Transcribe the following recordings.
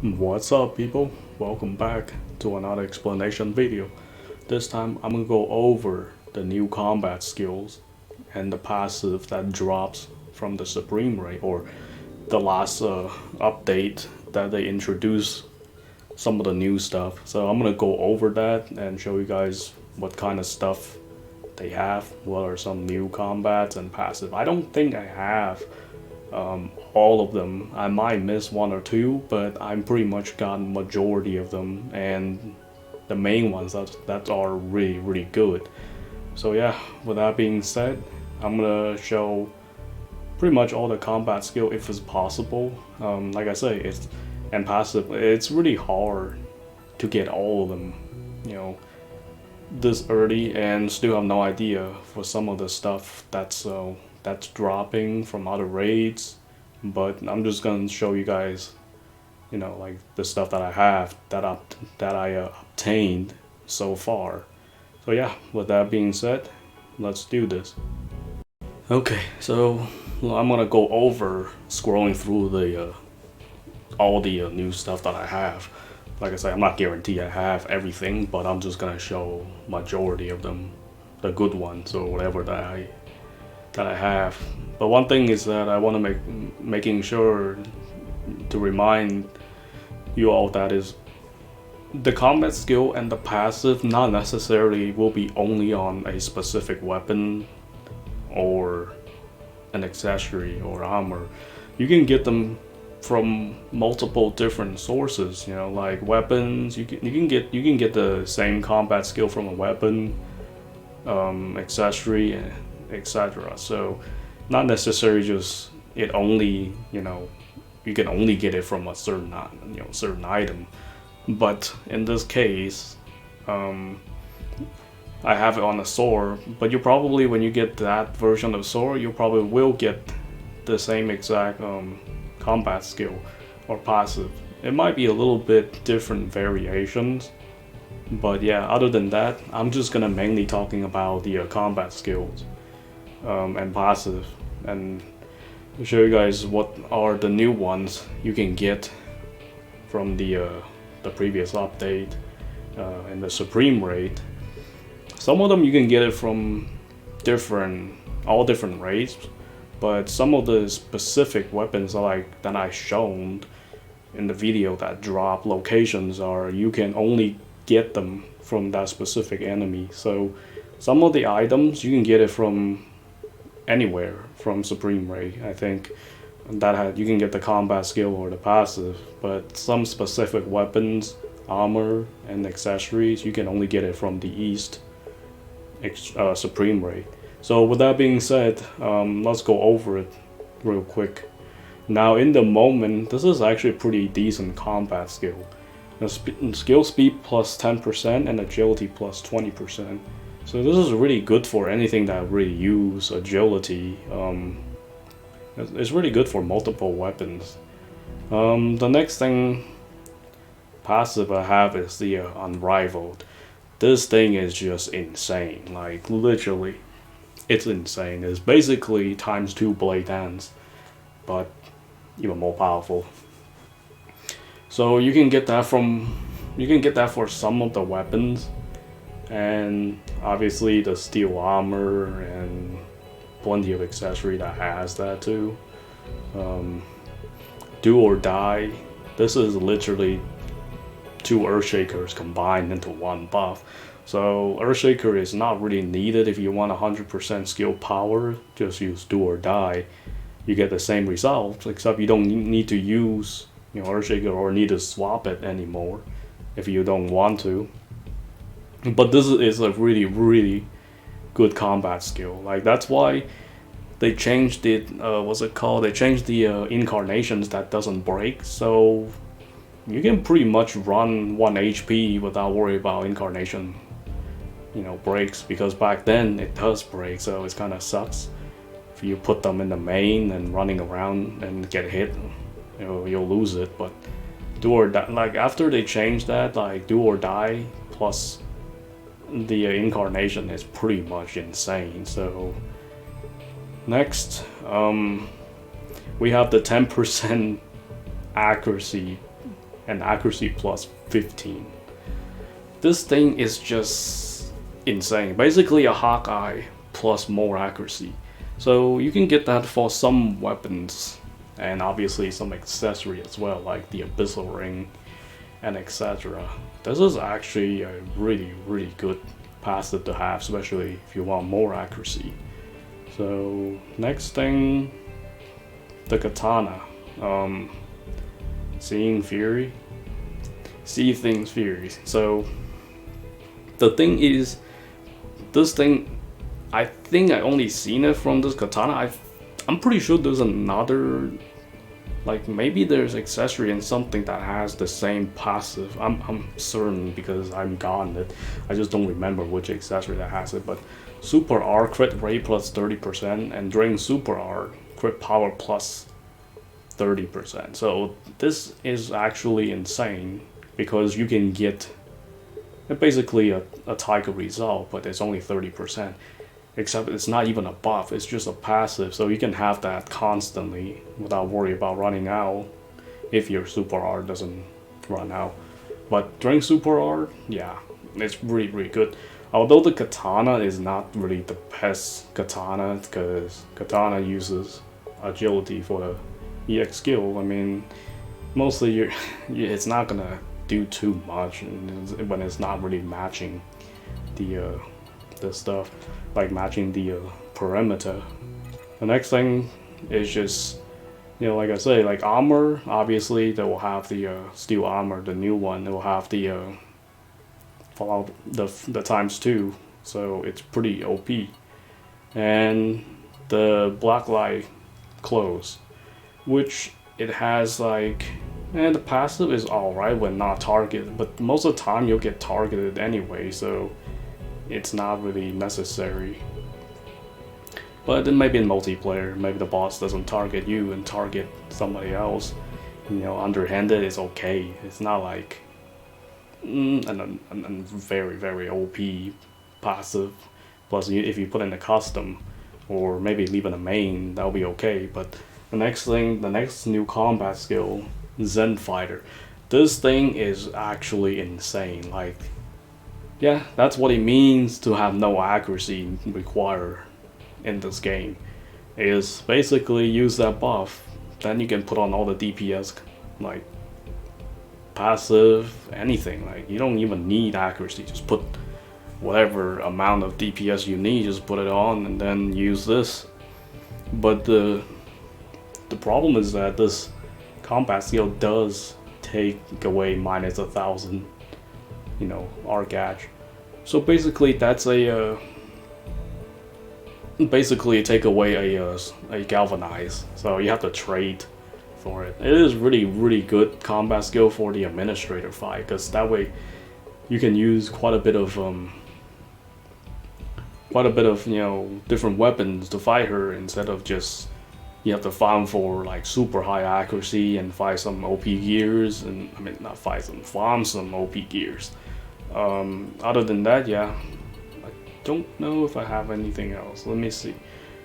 What's up, people? Welcome back to another explanation video. This time I'm gonna go over the new combat skills and the passive that drops from the Supreme Ray, or the last update that they introduced some of the new stuff. So I'm gonna go over that and show you guys what kind of stuff they have, what are some new combats and passive. I don't think I have all of them. I might miss one or two, but I'm pretty much gotten majority of them, and the main ones that are really good. So yeah, with that being said, I'm gonna show pretty much all the combat skill if it's possible. Like I say, it's and passive. It's really hard to get all of them, you know, this early, and still have no idea for some of the stuff that's dropping from other raids. But I'm just gonna show you guys, you know, like the stuff that I have that I obtained so far. So yeah, with that being said, let's do this. Okay, so I'm gonna go over scrolling through the all the new stuff that I have. Like I said, I'm not guaranteed I have everything, but I'm just gonna show majority of them, the good ones or whatever that I have. But one thing is that I want to making sure to remind you all that is the combat skill and the passive not necessarily will be only on a specific weapon or an accessory or armor. You can get them from multiple different sources, you know, like weapons. You can get the same combat skill from a weapon, accessory, etc. So not necessarily just it only, you know, you can only get it from a certain, you know, certain item. But in this case, I have it on a sword, but you probably, when you get that version of sword, you probably will get the same exact combat skill or passive. It might be a little bit different variations, but yeah, other than that, I'm just gonna mainly talking about the combat skills and passive, and show you guys what are the new ones you can get from the previous update and the Supreme Raid. Some of them you can get it from all different raids, but some of the specific weapons that I shown in the video that drop locations are you can only get them from that specific enemy. So some of the items you can get it from anywhere from Supreme Ray. I think that you can get the combat skill or the passive, but some specific weapons, armor, and accessories you can only get it from the East Supreme Ray. So with that being said, let's go over it real quick. Now in the moment, this is actually a pretty decent combat skill. Skill speed plus 10% and agility plus 20%. So this is really good for anything that really use agility. It's really good for multiple weapons. The next thing passive I have is the Unrivaled. This thing is just insane. Like literally, it's insane. It's basically ×2 blade hands, but even more powerful. So you can get that for some of the weapons, and obviously the steel armor and plenty of accessory that has that too. Do or die. This is literally 2 Earthshakers combined into one buff. So Earthshaker is not really needed if you want 100% skill power. Just use do or die. You get the same results, except you don't need to use, you know, Earthshaker or need to swap it anymore if you don't want to. But this is a really good combat skill. Like that's why they changed it. What's it called? They changed the incarnations that doesn't break. So you can pretty much run 1 HP without worry about incarnation, you know, breaks, because back then it does break. So it kind of sucks if you put them in the main and running around and get hit. You know, you'll lose it. But do or die, like after they changed that, like do or die plus the incarnation is pretty much insane. So next, we have the 10% accuracy and accuracy plus 15. This thing is just insane. Basically a Hawkeye plus more accuracy. So you can get that for some weapons and obviously some accessory as well, like the Abyssal Ring and etc. This is actually a really good passive to have, especially if you want more accuracy. So next thing, the Katana. Seeing Fury. See Things Fury. So the thing is, this thing, I think I only seen it from this Katana. I'm pretty sure there's another, like maybe there's accessory and something that has the same passive. I'm certain because I've gotten it. I just don't remember which accessory that has it. But Super R crit rate plus 30%, and during Super R crit power plus 30%. So this is actually insane because you can get basically a Tiger result, but it's only 30%. Except it's not even a buff, it's just a passive, so you can have that constantly without worry about running out if your Super R doesn't run out. But during Super R, yeah, it's really good. Although the Katana is not really the best Katana, because Katana uses agility for the EX skill. I mean, mostly it's not gonna do too much when it's not really matching the stuff, like matching the perimeter. The next thing is just, you know, like I say, like armor. Obviously, they will have the steel armor, the new one. They will have the Fallout the ×2, so it's pretty OP. And the blacklight clothes, which it has like, and the passive is alright when not targeted, but most of the time you'll get targeted anyway, so it's not really necessary. But then maybe in multiplayer, maybe the boss doesn't target you and target somebody else. You know, underhanded is okay. It's not like and very OP passive. Plus, if you put in a custom or maybe leave in a main, that'll be okay. But the next thing, the next new combat skill, Zen Fighter. This thing is actually insane. Like, yeah, that's what it means to have no accuracy required in this game. Is basically use that buff, then you can put on all the DPS, like passive, anything. Like, you don't even need accuracy, just put whatever amount of DPS you need, just put it on and then use this. But the problem is that this combat skill does take away minus 1,000, you know, arc edge. So basically that's a basically take away a galvanize, so you have to trade for it. It is really good combat skill for the administrator fight, because that way you can use quite a bit of you know, different weapons to fight her, instead of just you have to farm for like super high accuracy and fight some OP gears, and I mean not fight some, farm some OP gears. Other than that, yeah, I don't know if I have anything else. Let me see.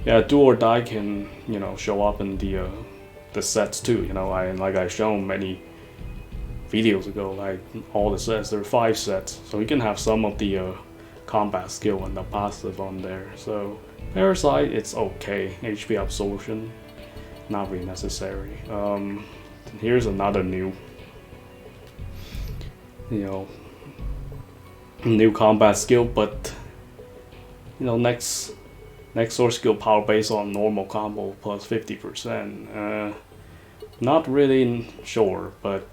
Yeah, do or die can, you know, show up in the sets too. You know, like I shown many videos ago, like all the sets, there are 5 sets, so you can have some of the combat skill and the passive on there. So Parasite, it's okay. HP absorption, not really necessary. Here's another new, you know, new combat skill, but you know, next source skill power based on normal combo plus 50%. Not really sure, but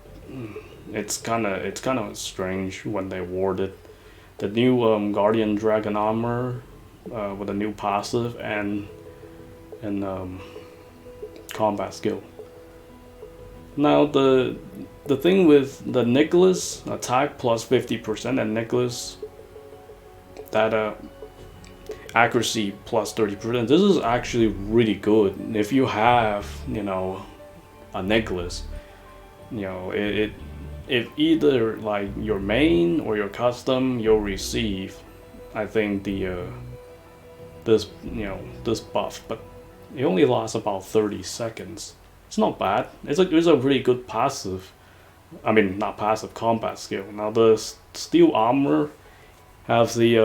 it's kind of strange when they worded the new Guardian Dragon armor with a new passive and combat skill. Now the thing with the Necklace, attack plus 50%, and Necklace, that accuracy plus 30%, this is actually really good. If you have, you know, a Necklace, you know, if either like your main or your custom, you'll receive, I think, this buff, but it only lasts about 30 seconds. It's not bad. It's a really good passive. I mean, not passive, combat skill. Now the steel armor has the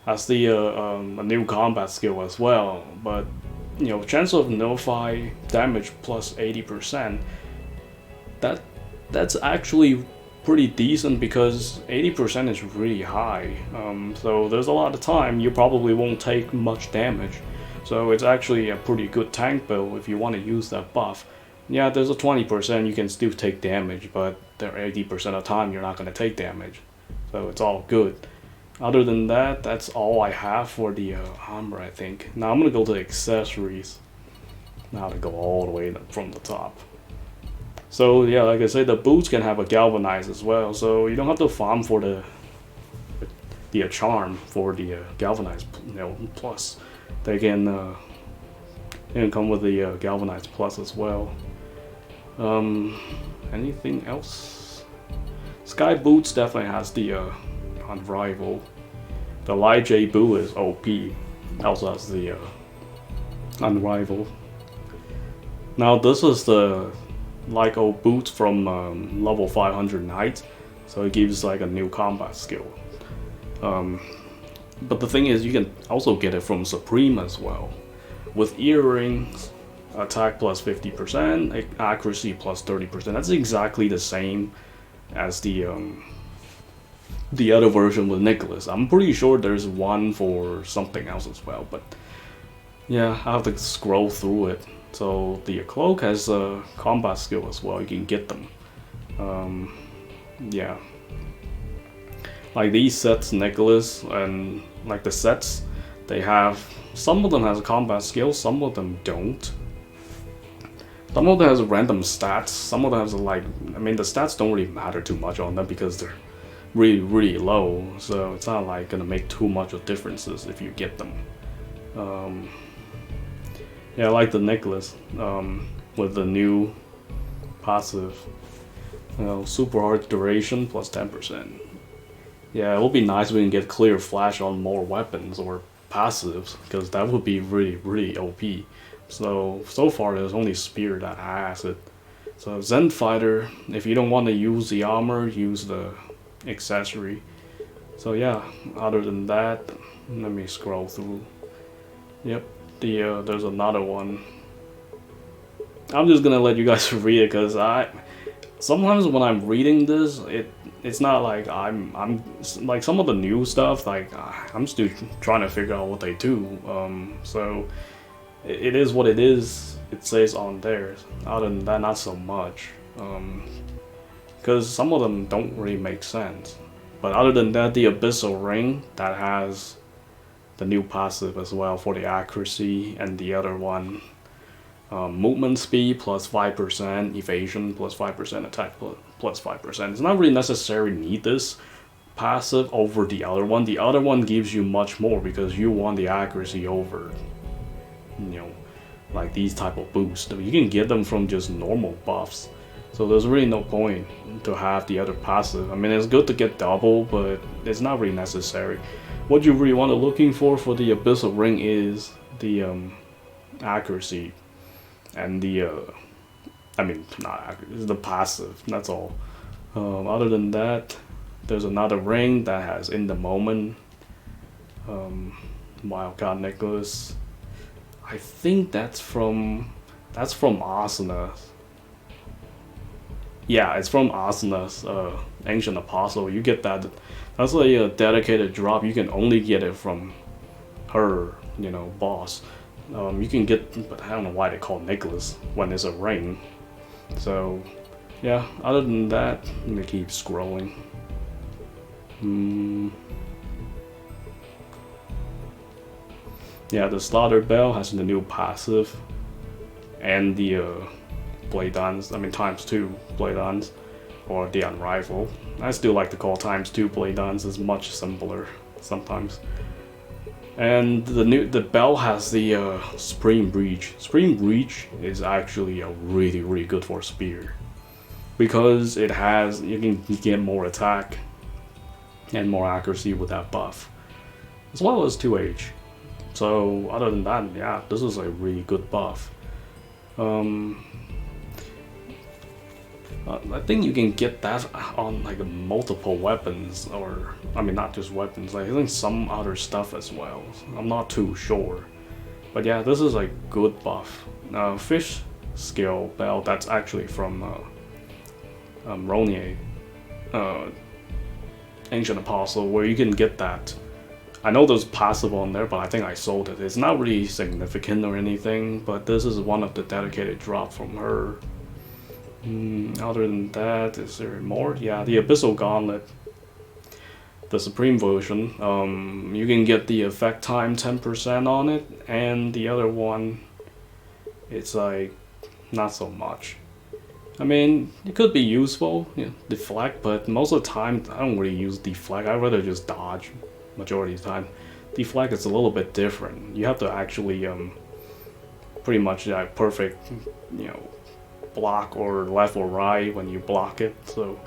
a new combat skill as well, but you know, chance of nullify damage plus 80%. That's actually pretty decent because 80% is really high. So there's a lot of time you probably won't take much damage. So it's actually a pretty good tank build if you want to use that buff. Yeah, there's a 20% you can still take damage, but the 80% of the time you're not going to take damage. So it's all good. Other than that, that's all I have for the armor, I think. Now I'm going to go to accessories. Now to go all the way from the top. So yeah, like I said, the boots can have a galvanize as well, so you don't have to farm for the charm for the galvanize, you know, plus. They can come with the galvanize plus as well. Anything else? Sky boots definitely has the Unrivaled. The Light J Boo is OP. Also has the Unrivaled. Now this is the Lyco boots from level 500 Knight, so it gives like a new combat skill. But the thing is, you can also get it from Supreme as well, with earrings, attack plus 50%, accuracy plus 30%. That's exactly the same as the other version with Nicholas. I'm pretty sure there's one for something else as well, but yeah, I have to scroll through it. So the Cloak has a combat skill as well, you can get them. Yeah. Like these sets, Nicholas, and like the sets, they have, some of them has a combat skill, some of them don't. Some of them has random stats, some of them has like, I mean the stats don't really matter too much on them because they're really low, so it's not like gonna make too much of differences if you get them. Yeah, I like the necklace with the new passive, you know, super hard duration plus 10%. Yeah, it would be nice if we can get clear flash on more weapons or passives, because that would be really OP. So far there's only Spear that has it. So Zen Fighter, if you don't want to use the armor, use the accessory. So yeah, other than that, let me scroll through. Yep, there's another one. I'm just gonna let you guys read it, because sometimes when I'm reading this, it's not like I'm like some of the new stuff, like I'm still trying to figure out what they do. So it is what it is. It says on there. Other than that, not so much. Because some of them don't really make sense. But other than that, the Abyssal Ring that has the new passive as well for the accuracy, and the other one, movement speed plus 5%, evasion plus 5%, attack plus 5%. It's not really necessary need this passive over the other one. The other one gives you much more because you want the accuracy over, you know, like these type of boosts. You can get them from just normal buffs. So there's really no point to have the other passive. I mean, it's good to get double, but it's not really necessary. What you really want to looking for the Abyssal Ring is the accuracy and the I mean, not accuracy, it's the passive, that's all. Other than that, there's another ring that has In the Moment, Wildcard Necklace. I think that's from Asuna. Yeah, it's from Asuna's Ancient Apostle. You get that. That's like a dedicated drop. You can only get it from her, you know, boss. You can get, but I don't know why they call Nicholas when it's a ring. So, yeah. Other than that, let me keep scrolling. Yeah, the Slaughter Bell has the new passive, and the Blade Dance. I mean, ×2 Blade Dance, or the Unrivaled. I still like to call ×2 Blade Dance. Is much simpler sometimes. And the bell has the Supreme Breach. Supreme Breach is actually a really good for Spear, because it has, you can get more attack and more accuracy with that buff, as well as 2H. So other than that, yeah, this is a really good buff. I think you can get that on like multiple weapons, or I mean not just weapons, like I think some other stuff as well. I'm not too sure, but yeah, this is a good buff. Fish skill belt, that's actually from Ronier, Ancient Apostle, where you can get that. I know there's passive on there, but I think I sold it. It's not really significant or anything, but this is one of the dedicated drop from her. Other than that, is there more? Yeah, the Abyssal Gauntlet, the Supreme version. You can get the effect time 10% on it, and the other one, it's like not so much. I mean, it could be useful, deflect, but most of the time I don't really use deflect. I'd rather just dodge majority of the time. Deflect is a little bit different. You have to actually pretty much perfect, block or left or right when you block it. So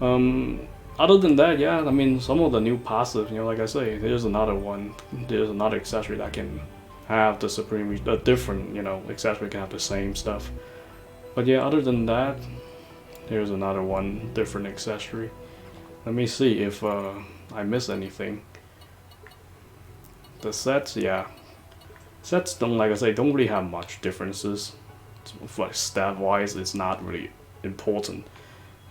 other than that, yeah, I mean, some of the new passive, like I say, there's another accessory that can have the supreme, a different, accessory can have the same stuff. But yeah, other than that, here's another one, different accessory. Let me see if I miss anything. The sets, yeah. Sets don't, like I say, don't really have much differences. Like stat wise, it's not really important.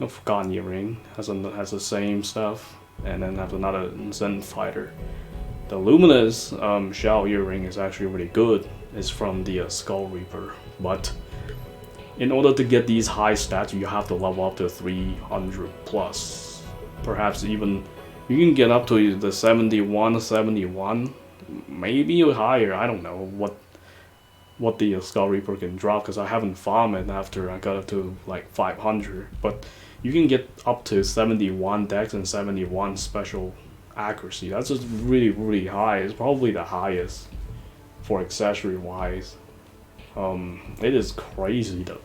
Forgotten Earring has the same stuff, and then have another Zen Fighter. The Luminous Shell Earring is actually really good. It's from the Skull Reaper, but in order to get these high stats, you have to level up to 300 plus. Perhaps even you can get up to the 71, maybe higher. I don't know what the Skull Reaper can drop, because I haven't farmed it after I got up to like 500. But you can get up to 71 dex and 71 special accuracy. That's just really, really high. It's probably the highest for accessory wise. It is crazy though.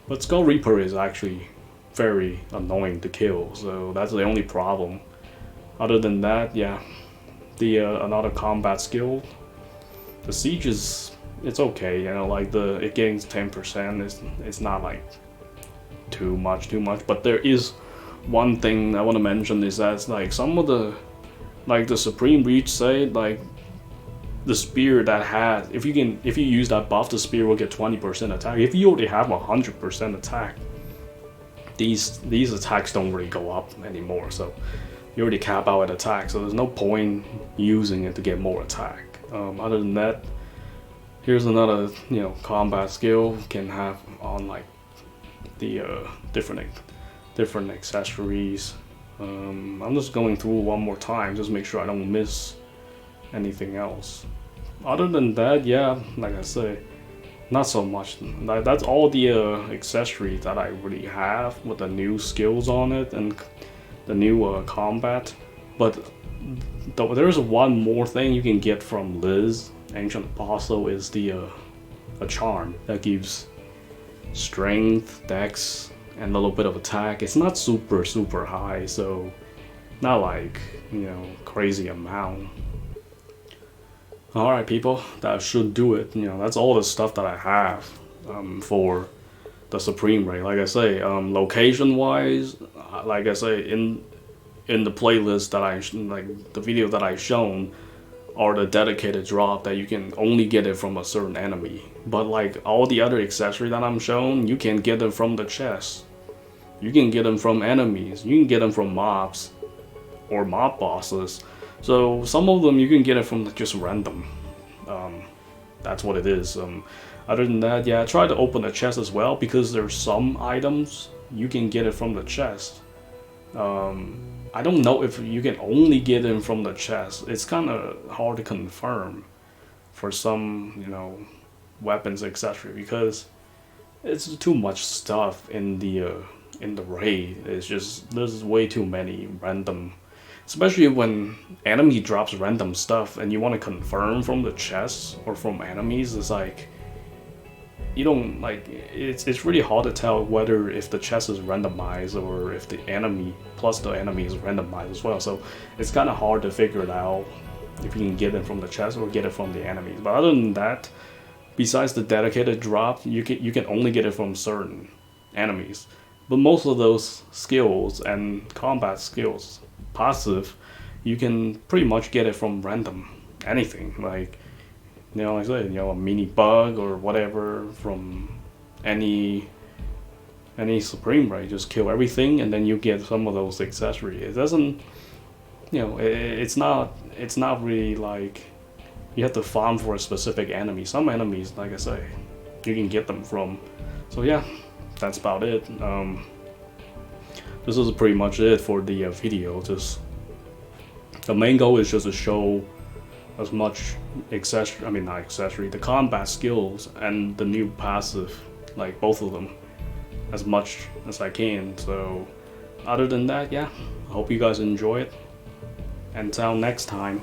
But Skull Reaper is actually very annoying to kill, so that's the only problem. Other than that, yeah, the another combat skill, the siege is, it's okay, like it gains 10%. It's not like too much, but there is one thing I want to mention, is that like some of the, like the Supreme Reach, say like the spear that has, if you use that buff, the spear will get 20% attack. If you already have 100% attack, these attacks don't really go up anymore, so you already cap out at attack, so there's no point using it to get more attack. Other than that, here's another combat skill you can have on like the different accessories. I'm just going through one more time, just make sure I don't miss anything else. Other than that, yeah, like I say, not so much. That's all the accessories that I really have with the new skills on it and the new combat. But there's one more thing you can get from Liz, Ancient Apostle, is the a charm that gives strength, dex, and a little bit of attack. It's not super high, so not like crazy amount. Alright people, that should do it. That's all the stuff that I have for the Supreme Ray. Like I say, location wise, like I say, in the playlist that the video that I've shown are the dedicated drop that you can only get it from a certain enemy. But like all the other accessories that I'm showing, you can get them from the chest. You can get them from enemies. You can get them from mobs or mob bosses. So some of them you can get it from just random. That's what it is. Other than that, yeah, try to open the chest as well, because there's some items you can get it from the chest. I don't know if you can only get them from the chest. It's kind of hard to confirm for some, weapons, etc. Because it's too much stuff in the raid. It's just there's way too many random. Especially when enemy drops random stuff and you want to confirm from the chest or from enemies, it's like you don't it's really hard to tell whether if the chest is randomized or if the enemy plus the enemy is randomized as well. So it's kind of hard to figure it out if you can get it from the chest or get it from the enemies. But other than that, besides the dedicated drop, you can only get it from certain enemies. But most of those skills and combat skills, passive, you can pretty much get it from random anything. Like, like I said, a mini bug or whatever from any supreme, right? Just kill everything and then you get some of those accessories. It doesn't, it's not really like you have to farm for a specific enemy. Some enemies, like I say, you can get them from. So yeah, that's about it. This is pretty much it for the video. Just the main goal is just to show as much the combat skills and the new passive, like both of them, as much as I can. So other than that, yeah, I hope you guys enjoy it. Until next time.